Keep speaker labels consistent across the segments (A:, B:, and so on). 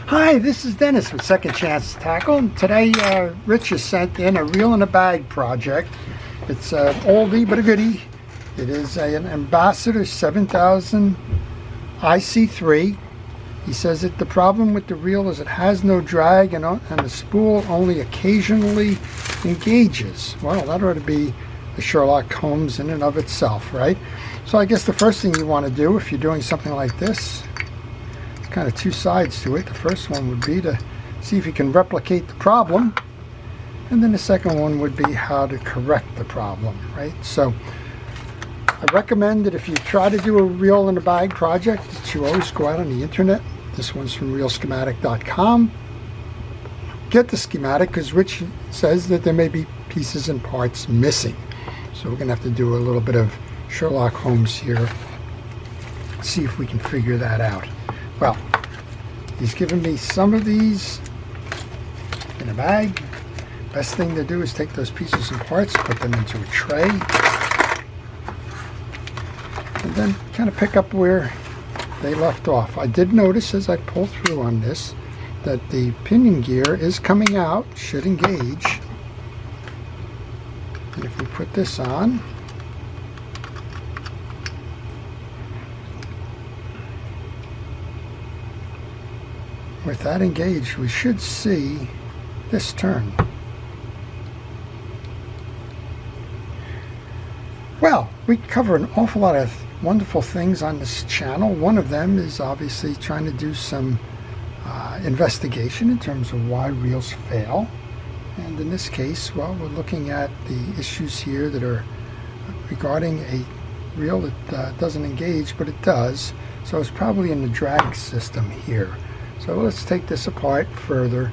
A: Hi, this is Dennis with Second Chance Tackle. And today, Rich has sent in a reel in a bag project. It's an oldie but a goodie. It is an Ambassadeur 7000 iC3. He says that the problem with the reel is it has no drag and the spool only occasionally engages. Well, that ought to be a Sherlock Holmes in and of itself, right? So I guess the first thing you want to do if you're doing something like this, kind of two sides to it. The first one would be to see if you can replicate the problem, and then the second one would be how to correct the problem, right? So I recommend that if you try to do a reel in a bag project, that you always go out on the internet. This one's from realschematic.com. Get the schematic, because Rich says that there may be pieces and parts missing. So we're going to have to do a little bit of Sherlock Holmes here, see if we can figure that out. Well, he's given me some of these in a bag. Best thing to do is take those pieces and parts, put them into a tray, and then kind of pick up where they left off. I did notice as I pull through on this that the pinion gear is coming out, should engage. And if we put this on, with that engaged, we should see this turn. Well, we cover an awful lot of wonderful things on this channel. One of them is obviously trying to do some investigation in terms of why reels fail. And in this case, well, we're looking at the issues here that are regarding a reel that doesn't engage, but it does. So it's probably in the drag system here. So let's take this apart further.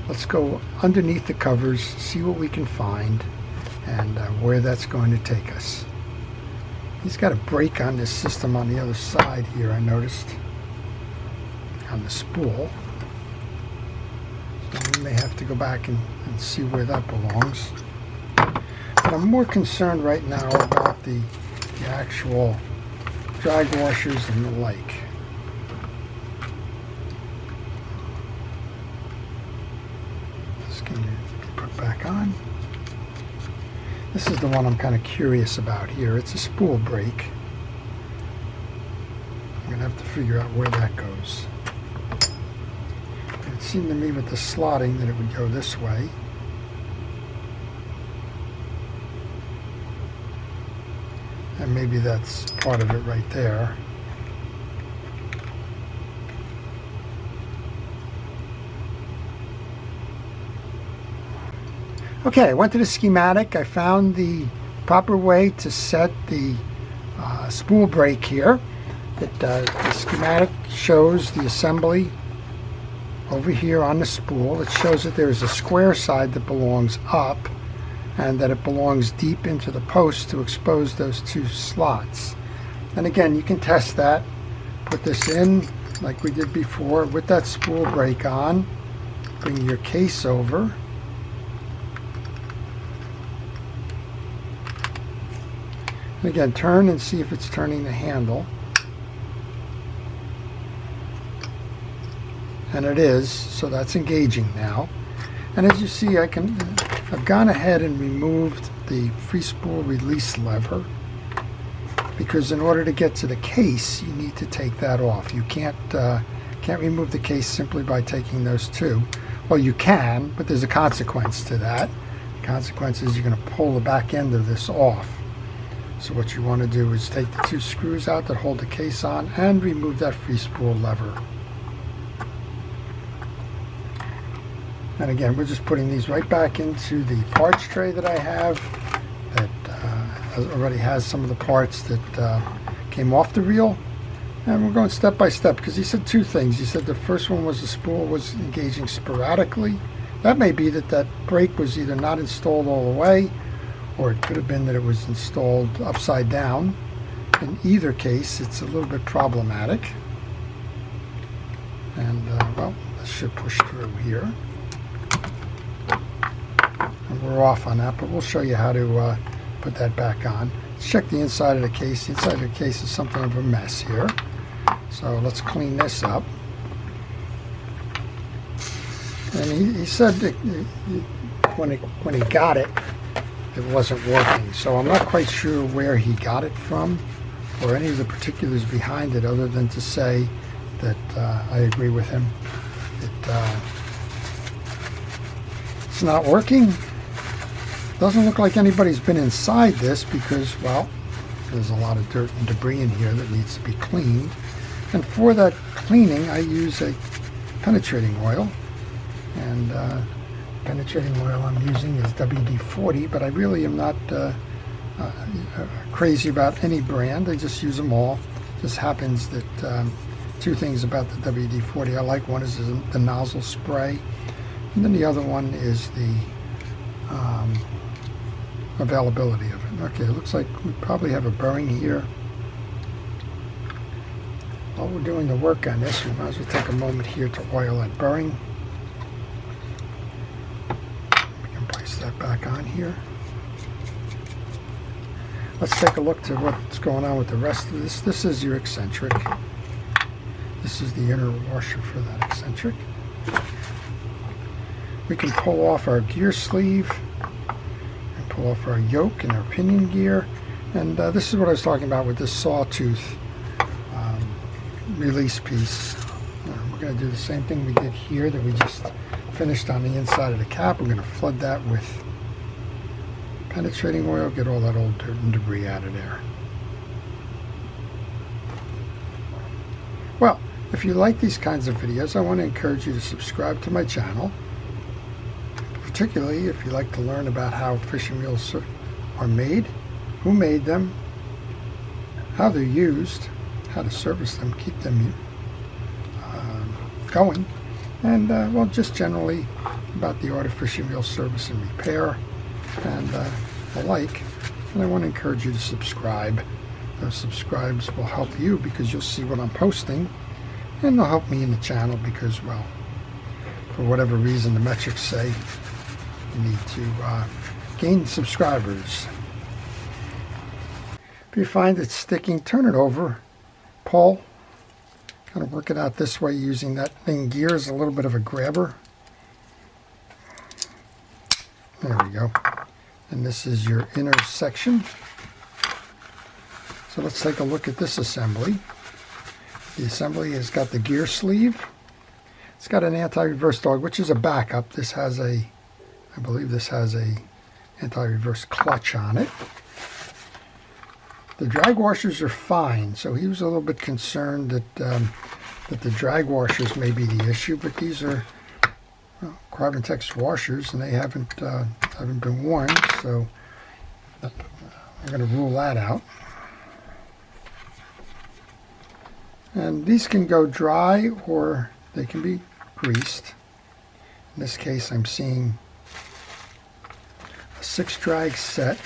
A: Let's go underneath the covers, see what we can find, and where that's going to take us. He's got a brake on this system on the other side here, I noticed, on the spool. So we may have to go back and see where that belongs. But I'm more concerned right now about the actual drag washers and the like. Back on. This is the one I'm kind of curious about here. It's a spool brake. I'm going to have to figure out where that goes. It seemed to me with the slotting that it would go this way. And maybe that's part of it right there. Okay, I went to the schematic. I found the proper way to set the spool brake here. The schematic shows the assembly over here on the spool. It shows that there's a square side that belongs up and that it belongs deep into the post to expose those two slots. And again, you can test that. Put this in like we did before with that spool brake on. Bring your case over. And again, turn and see if it's turning the handle. And it is, so that's engaging now. And as you see, I've gone ahead and removed the free spool release lever, because in order to get to the case, you need to take that off. You can't remove the case simply by taking those two. Well, you can, but there's a consequence to that. The consequence is you're going to pull the back end of this off. So what you want to do is take the two screws out that hold the case on and remove that free spool lever. And again, we're just putting these right back into the parts tray that I have that already has some of the parts that came off the reel. And we're going step by step, because he said two things. He said the first one was the spool was engaging sporadically. That may be that brake was either not installed all the way, or it could have been that it was installed upside down. In either case, it's a little bit problematic. And well, this should push through here. And we're off on that, but we'll show you how to put that back on. Let's check the inside of the case. The inside of the case is something of a mess here. So let's clean this up. And he said that when he got it, it wasn't working. So I'm not quite sure where he got it from or any of the particulars behind it, other than to say that I agree with him. It's not working. Doesn't look like anybody's been inside this because, well, there's a lot of dirt and debris in here that needs to be cleaned. And for that cleaning, I use a penetrating oil. And penetrating oil I'm using is WD-40, but I really am not crazy about any brand. I just use them all. Just happens that two things about the WD-40 I like. One is the nozzle spray, and then the other one is the availability of it. Okay, it looks like we probably have a bearing here. While we're doing the work on this, we might as well take a moment here to oil that bearing. We can place that back on here. Let's take a look to what's going on with the rest of this. This is your eccentric. This is the inner washer for that eccentric. We can pull off our gear sleeve and pull off our yoke and our pinion gear. And this is what I was talking about with this sawtooth release piece. We're going to do the same thing we did here that we just finished on the inside of the cap. We're going to flood that with penetrating oil, get all that old dirt and debris out of there. Well, if you like these kinds of videos, I want to encourage you to subscribe to my channel, particularly if you like to learn about how fishing reels are made, who made them, how they're used, how to service them, keep them going, and well, just generally about the art of fishing reel service and repair and the like. And I want to encourage you to subscribe. Those subscribes will help you because you'll see what I'm posting, and they'll help me in the channel because, well, for whatever reason the metrics say you need to gain subscribers. If you find it sticking, turn it over, pull, kind of work it out this way using that thing. Gear is a little bit of a grabber. There we go. And this is your inner section. So let's take a look at this assembly. The assembly has got the gear sleeve. It's got an anti-reverse dog, which is a backup. This has a, I believe this has a anti-reverse clutch on it. The drag washers are fine, so he was a little bit concerned that that the drag washers may be the issue, but these are Carbon Tex washers, and they haven't been worn, so I'm going to rule that out. And these can go dry or they can be greased. In this case, I'm seeing a 6-drag set,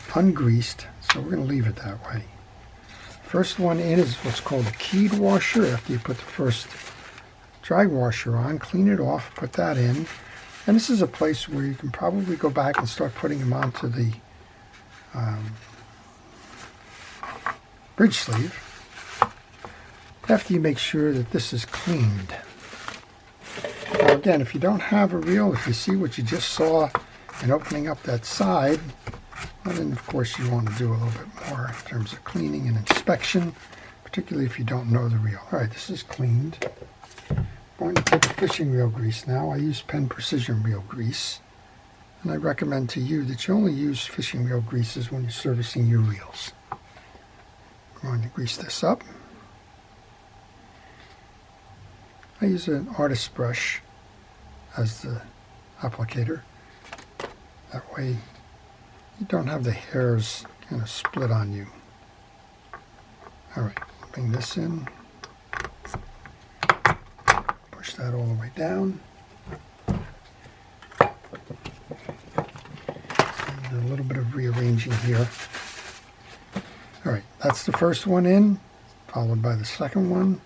A: ungreased, so we're going to leave it that way. First one in is what's called a keyed washer. After you put the first drag washer on, clean it off, put that in. And this is a place where you can probably go back and start putting them onto the bridge sleeve after you make sure that this is cleaned. Now again, if you don't have a reel, if you see what you just saw in opening up that side, well, then of course you want to do a little bit more in terms of cleaning and inspection, particularly if you don't know the reel. All right, this is cleaned. I'm going to take fishing reel grease now. I use Penn Precision reel grease, and I recommend to you that you only use fishing reel greases when you're servicing your reels. I'm going to grease this up. I use an artist's brush as the applicator. That way you don't have the hairs kind of split on you. All right, bring this in. Push that all the way down. And a little bit of rearranging here. All right, that's the first one in, followed by the second one.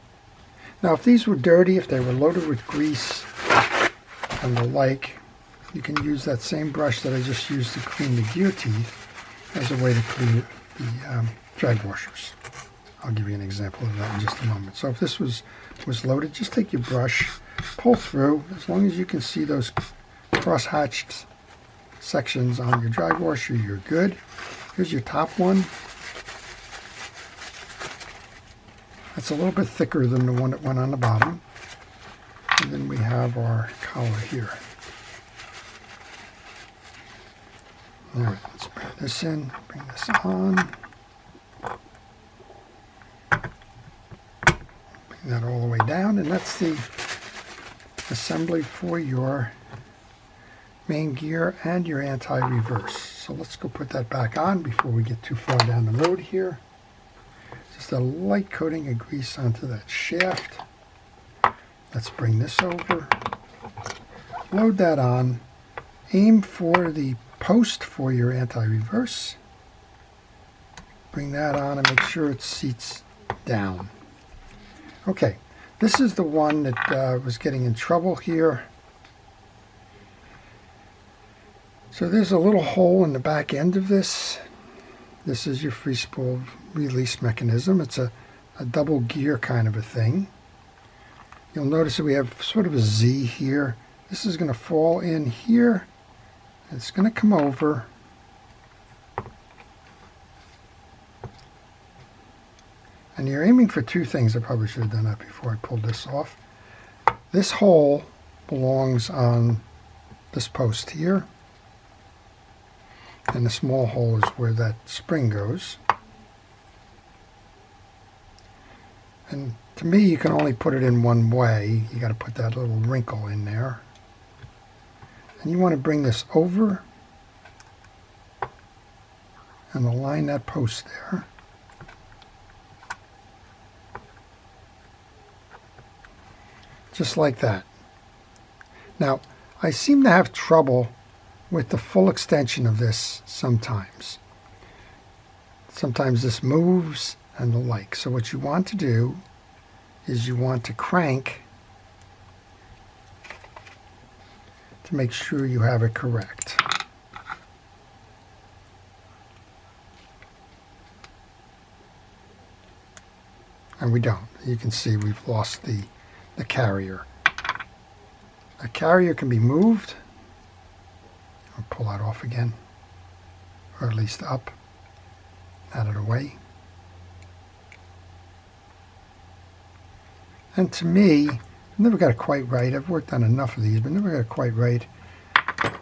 A: Now, if these were dirty, if they were loaded with grease and the like, you can use that same brush that I just used to clean the gear teeth as a way to clean the drag washers. I'll give you an example of that in just a moment. So if this was loaded, just take your brush, pull through, as long as you can see those cross-hatched sections on your drag washer, you're good. Here's your top one. That's a little bit thicker than the one that went on the bottom. And then we have our collar here. All right, let's bring this in, bring this on. Bring that all the way down, and that's the assembly for your main gear and your anti-reverse. So let's go put that back on before we get too far down the road here. Just a light coating of grease onto that shaft. Let's bring this over, load that on, aim for the post for your anti-reverse. Bring that on and make sure it seats down. Okay, this is the one that was getting in trouble here. So there's a little hole in the back end of this. This is your free spool release mechanism. It's a double gear kind of a thing. You'll notice that we have sort of a Z here. This is going to fall in here. It's going to come over. And you're aiming for two things. I probably should have done that before I pulled this off. This hole belongs on this post here. And the small hole is where that spring goes. And to me, you can only put it in one way. You got to put that little wrinkle in there. And you want to bring this over and align that post there. Just like that. Now, I seem to have trouble with the full extension of this sometimes. Sometimes this moves and the like. So what you want to do is you want to crank to make sure you have it correct. And we don't. You can see we've lost the carrier. The carrier can be moved. I'll pull that off again, or at least up, out of the way. And to me, I never got it quite right. I've worked on enough of these, but never got it quite right.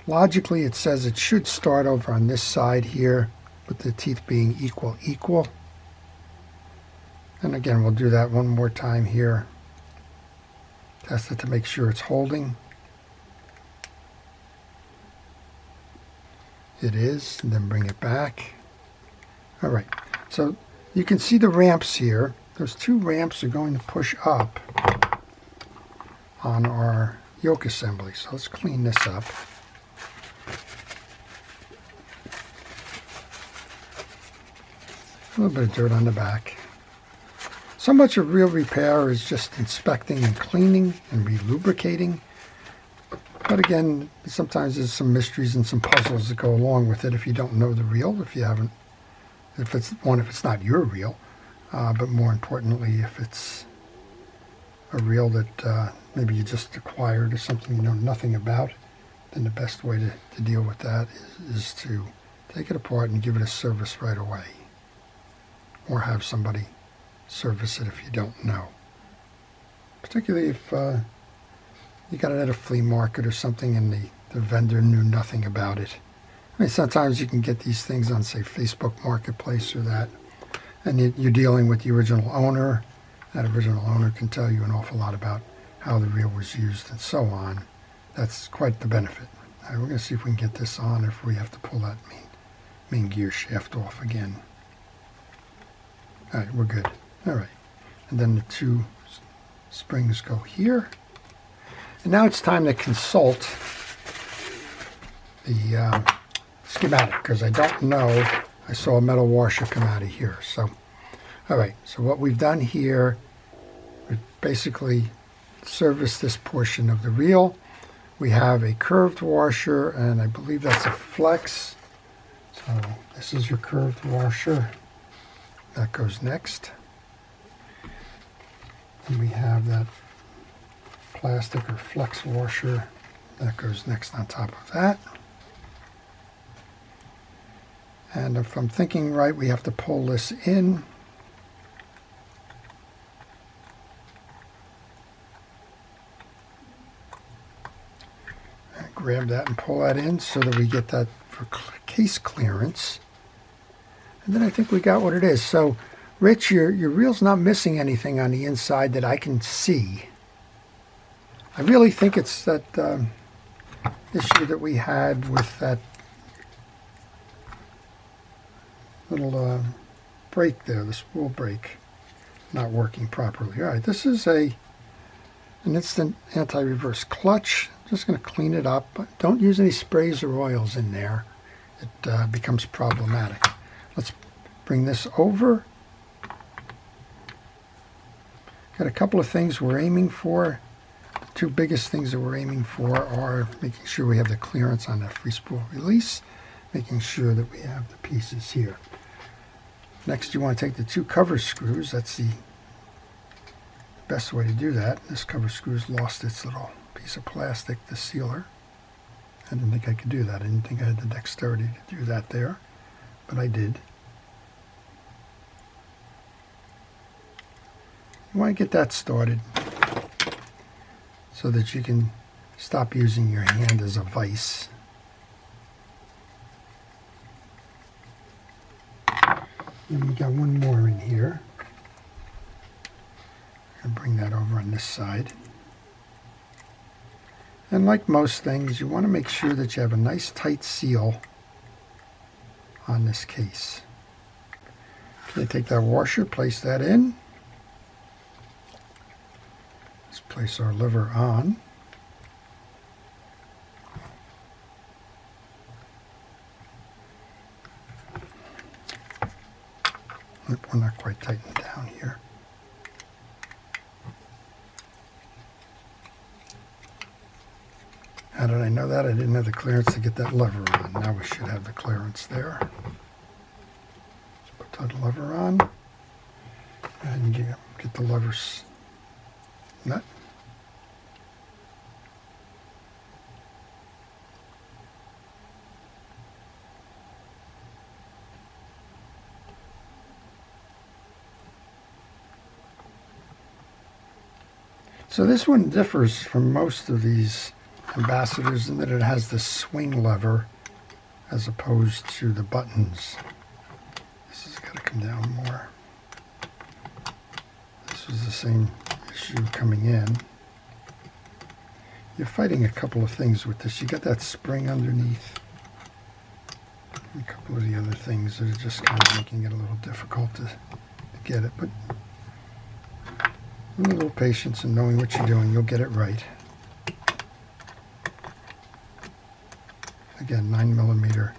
A: Logically, it says it should start over on this side here, with the teeth being equal. And again, we'll do that one more time here. Test it to make sure it's holding. It is, and then bring it back. All right, so you can see the ramps here. Those two ramps are going to push up on our yoke assembly. So let's clean this up. A little bit of dirt on the back. So much of real repair is just inspecting and cleaning and re-lubricating. But again, sometimes there's some mysteries and some puzzles that go along with it if you don't know the reel, if it's not your reel, but more importantly, if it's a reel that maybe you just acquired or something you know nothing about, then the best way to deal with that is to take it apart and give it a service right away, or have somebody service it if you don't know. Particularly if you got it at a flea market or something and the vendor knew nothing about it. I mean, sometimes you can get these things on, say, Facebook Marketplace or that, and you're dealing with the original owner. That original owner can tell you an awful lot about how the reel was used and so on. That's quite the benefit. All right, we're going to see if we can get this on, if we have to pull that main gear shaft off again. All right, we're good. All right, and then the two springs go here. And now it's time to consult the schematic, because I don't know. I saw a metal washer come out of here. So, all right, so what we've done here, we basically serviced this portion of the reel. We have a curved washer, and I believe that's a flex. So this is your curved washer. That goes next. And we have that plastic or flex washer. That goes next on top of that. And if I'm thinking right, we have to pull this in. And grab that and pull that in so that we get that for case clearance. And then I think we got what it is. So, Rich, your reel's not missing anything on the inside that I can see. I really think it's that issue that we had with that little brake there, the spool brake, not working properly. All right, this is an instant anti-reverse clutch. Just going to clean it up. Don't use any sprays or oils in there. It becomes problematic. Let's bring this over. Got a couple of things we're aiming for. The two biggest things that we're aiming for are making sure we have the clearance on that free spool release, making sure that we have the pieces here. Next, you want to take the two cover screws. That's the best way to do that. This cover screw's lost its little piece of plastic, the sealer. I didn't think I could do that. I didn't think I had the dexterity to do that there, but I did. You want to get that started so that you can stop using your hand as a vise. And we got one more in here. And bring that over on this side. And like most things, you want to make sure that you have a nice tight seal on this case. Okay, take that washer, place that in. Let's place our lever on. We're not quite tightened down here. How did I know that? I didn't have the clearance to get that lever on. Now we should have the clearance there. Let's put that lever on and get the lever nut. So this one differs from most of these Ambassadors in that it has the swing lever as opposed to the buttons. This has got to come down more. This was the same issue coming in. You're fighting a couple of things with this. You got that spring underneath. And a couple of the other things that are just kind of making it a little difficult to get it. But with a little patience and knowing what you're doing, you'll get it right. Again, 9mm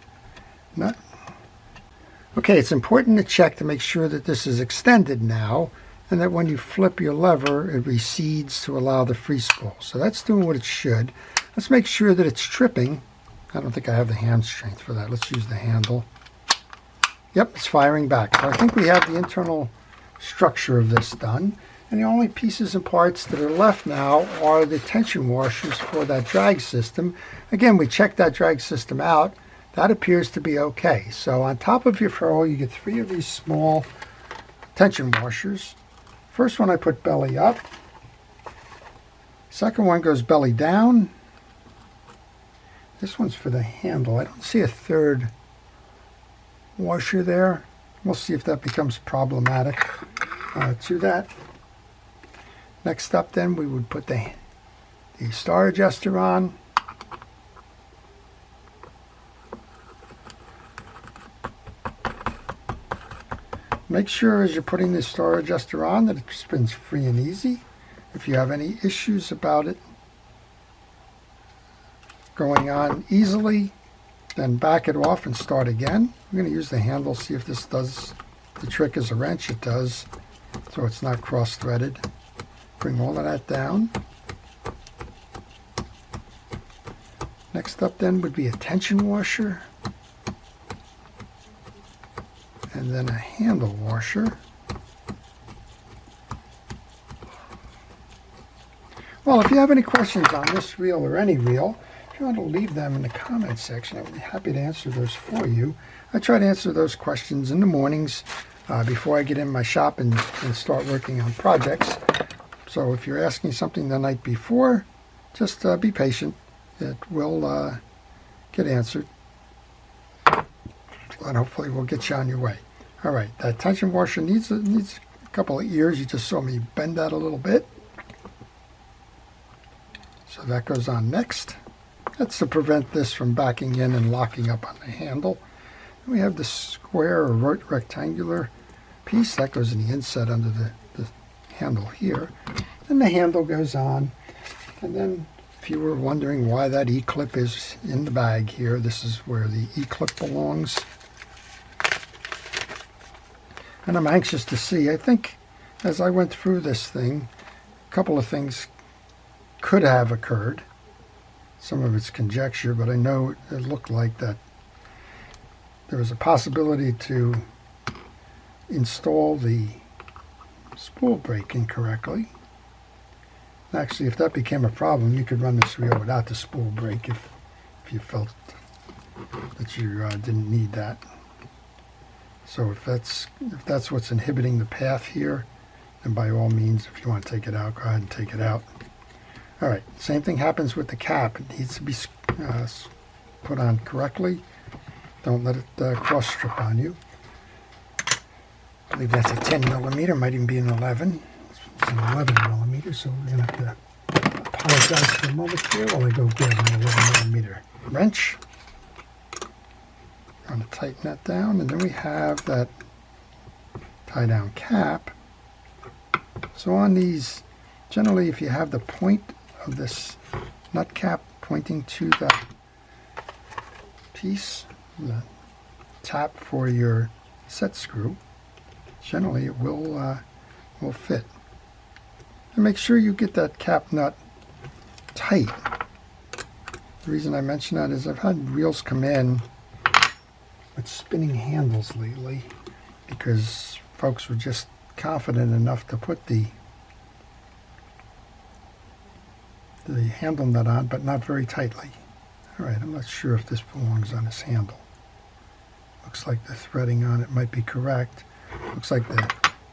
A: nut. Okay, it's important to check to make sure that this is extended now and that when you flip your lever, it recedes to allow the free spool. So that's doing what it should. Let's make sure that it's tripping. I don't think I have the hand strength for that. Let's use the handle. Yep, it's firing back. So I think we have the internal structure of this done. And the only pieces and parts that are left now are the tension washers for that drag system. Again, we checked that drag system out. That appears to be okay. So on top of your ferrule, you get 3 of these small tension washers. First one I put belly up. Second one goes belly down. This one's for the handle. I don't see a third washer there. We'll see if that becomes problematic to that. Next up then, we would put the star adjuster on. Make sure as you're putting the star adjuster on that it spins free and easy. If you have any issues about it going on easily, then back it off and start again. I'm going to use the handle, see if this does the trick as a wrench. It does, so it's not cross-threaded. Bring all of that down. Next up then would be a tension washer. And then a handle washer. Well, if you have any questions on this reel or any reel, if you want to leave them in the comments section, I would be happy to answer those for you. I try to answer those questions in the mornings before I get in my shop and start working on projects. So if you're asking something the night before, just be patient. It will get answered. And hopefully we'll get you on your way. All right, that tension washer needs a couple of ears. You just saw me bend that a little bit. So that goes on next. That's to prevent this from backing in and locking up on the handle. And we have the square or rectangular piece that goes in the inset under the handle here. And the handle goes on. And then if you were wondering why that E-clip is in the bag here, this is where the E-clip belongs. And I'm anxious to see. I think as I went through this thing, a couple of things could have occurred. Some of it's conjecture, but I know it looked like that there was a possibility to install the spool brake incorrectly. Actually, if that became a problem, you could run this reel without the spool brake if you felt that you didn't need that. So if that's what's inhibiting the path here, then by all means, if you want to take it out, go ahead and take it out. All right, same thing happens with the cap. It needs to be put on correctly. Don't let it cross strip on you. I believe that's a 10 millimeter, might even be an 11. It's an 11 millimeter, so we're going to have to apologize for a moment here while I go grab an 11 millimeter wrench. I'm going to tighten that down, and then we have that tie down cap. So on these, generally if you have the point of this nut cap pointing to the piece, the tap for your set screw, generally it will fit. And make sure you get that cap nut tight. The reason I mention that is I've had reels come in with spinning handles lately because folks were just confident enough to put the handle nut on, but not very tightly. All right, I'm not sure if this belongs on this handle. Looks like the threading on it might be correct. Looks like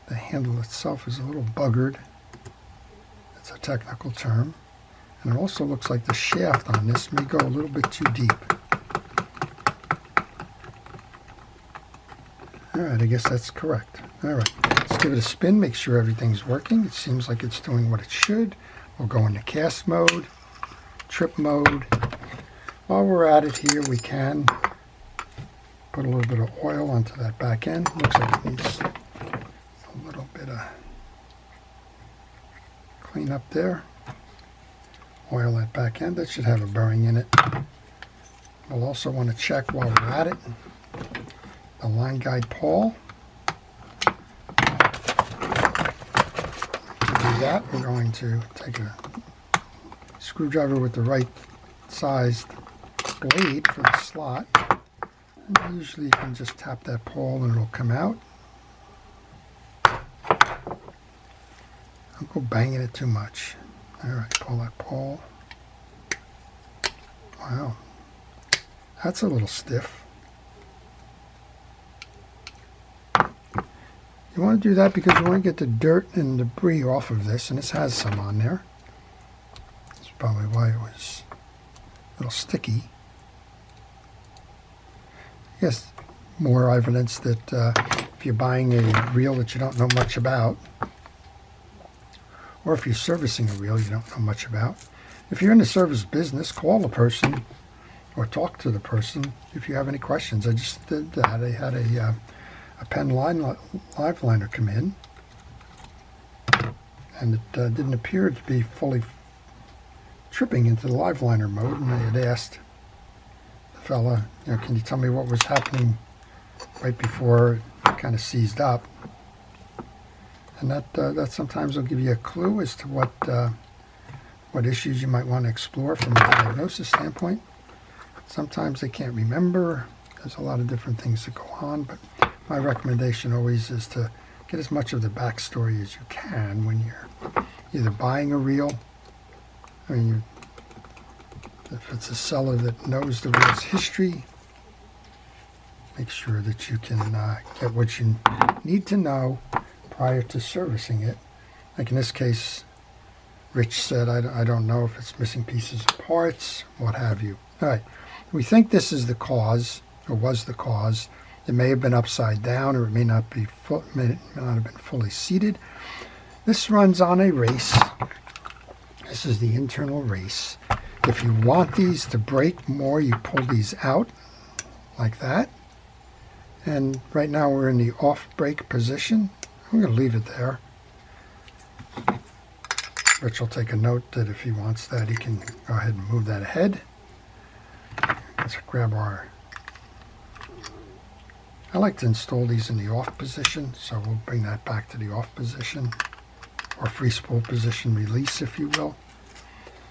A: the handle itself is a little buggered. That's a technical term. And it also looks like the shaft on this may go a little bit too deep. All right, I guess that's correct. All right, let's give it a spin, make sure everything's working. It seems like it's doing what it should. We'll go into cast mode, trip mode. While we're at it here, we can put a little bit of oil onto that back end. Looks like it needs a little bit of clean up there. Oil that back end. That should have a bearing in it. We'll also want to check while we're at it the line guide pawl. To do that, we're going to take a screwdriver with the right sized blade for the slot. And usually you can just tap that pawl and it'll come out. Don't go banging it too much. All right, pull that pawl. Wow, that's a little stiff. You want to do that because you want to get the dirt and debris off of this, and this has some on there. That's probably why it was a little sticky. I guess more evidence that if you're buying a reel that you don't know much about, or if you're servicing a reel you don't know much about. If you're in the service business, call the person or talk to the person if you have any questions. I just did that. I had a Penn live liner come in, and it didn't appear to be fully tripping into the live liner mode, and I had asked the fella, can you tell me what was happening right before it kind of seized up? And that sometimes will give you a clue as to what issues you might want to explore from a diagnosis standpoint. Sometimes they can't remember. There's a lot of different things that go on, but my recommendation always is to get as much of the backstory as you can when you're either buying a reel I mean, if it's a seller that knows the reel's history, make sure that you can get what you need to know prior to servicing it. Like in this case, Rich said, I don't know if it's missing pieces or parts, what have you. All right, we think this is the cause, or was the cause. It may have been upside down, or it may not have been fully seated. This runs on a race. This is the internal race. If you want these to break more, you pull these out like that. And right now we're in the off brake position. I'm going to leave it there. Rich will take a note that if he wants that, he can go ahead and move that ahead. Let's grab our... I like to install these in the off position, so we'll bring that back to the off position, or free spool position release, if you will.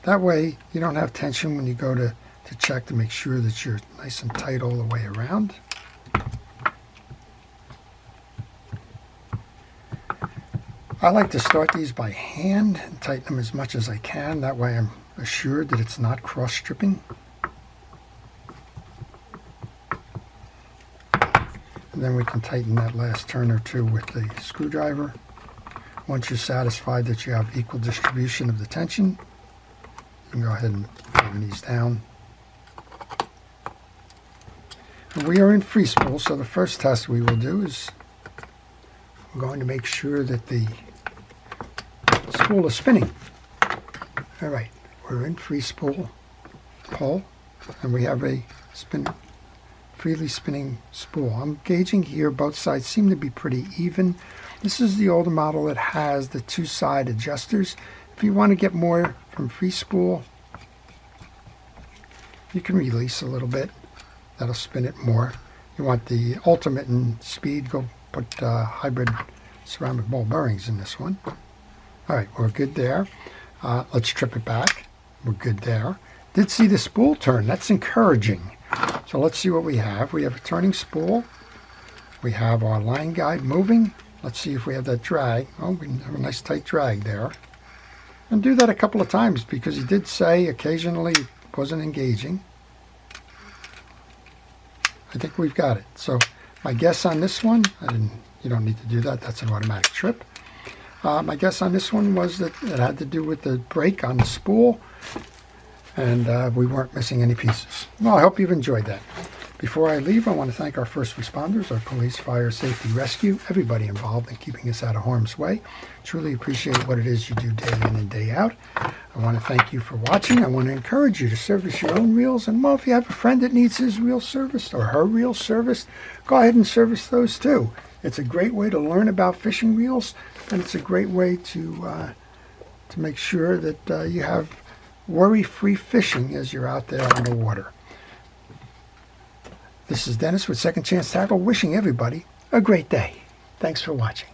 A: That way you don't have tension when you go to check to make sure that you're nice and tight all the way around. I like to start these by hand and tighten them as much as I can. That way I'm assured that it's not cross-stripping. And then we can tighten that last turn or two with the screwdriver. Once you're satisfied that you have equal distribution of the tension, you can go ahead and bring these down. And we are in free spool, so the first test we will do is we're going to make sure that the spool is spinning. All right, we're in free spool pull, and we have a freely spinning spool. I'm gauging here, both sides seem to be pretty even. This is the older model that has the two-side adjusters. If you want to get more from free spool, you can release a little bit. That'll spin it more. You want the ultimate in speed, go put hybrid ceramic ball bearings in this one. All right, we're good there. Let's strip it back. We're good there. Did see the spool turn. That's encouraging. So let's see what we have. We have a turning spool. We have our line guide moving. Let's see if we have that drag. Oh, we have a nice tight drag there. And do that a couple of times because he did say occasionally it wasn't engaging. I think we've got it. So my guess on this one, you don't need to do that. That's an automatic trip. My guess on this one was that it had to do with the brake on the spool, and we weren't missing any pieces. Well, I hope you've enjoyed that. Before I leave, I want to thank our first responders, our police, fire, safety, rescue, everybody involved in keeping us out of harm's way. Truly appreciate what it is you do day in and day out. I want to thank you for watching. I want to encourage you to service your own reels. And well, if you have a friend that needs his reel serviced or her reel serviced, go ahead and service those too. It's a great way to learn about fishing reels, and it's a great way to make sure that you have worry-free fishing as you're out there on the water. This is Dennis with Second Chance Tackle, wishing everybody a great day. Thanks for watching.